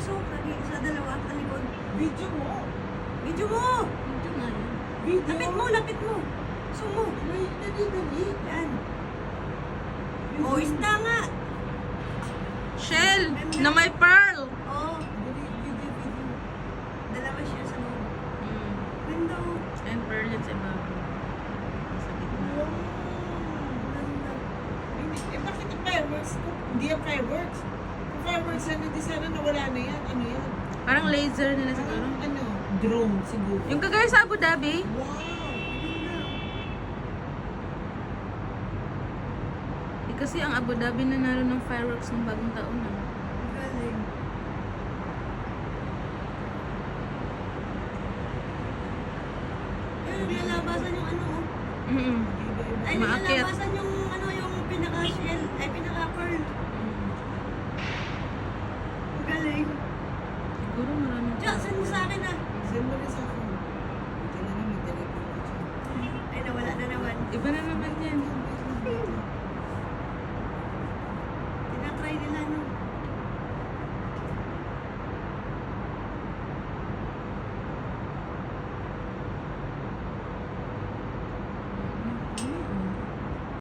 so, sa dalawa, sa likod. Video mo. Video mo! Ito nga yun. Video. Lapit mo. Gusto mo. Ay, dali. Yan. Oh, isda nga. Shell! Na may pearl! Oh, Video. dalawa siya sa loob. Mm. Ganda oh. And pearl yun sa ibabaw. Sa gitna. Ganda. Eh, bakit yung fireworks? Hindi yung fireworks. Yung fireworks na hindi sana nawala na yan. Ano yan? Parang laser nila siguro. Ano? Drone siguro. Yung kagaya sa Abu Dhabi. Wow! Eh, kasi ang Abu Dhabi nanalo ng fireworks ng bagong taon na. Galing. Eh, nilalabasan yung ano oh. Mm-mm. Ay, Maakyat. nilalabasan yung ano, yung pinaka-shell, ay pinaka-pearl. Ang galing. Siguro maraming Diyan, send mo sa akin ah. Send mo na sa akin. Ito na naman, telephone ko dyan. Ay, nawala na naman. Iba na naman yan.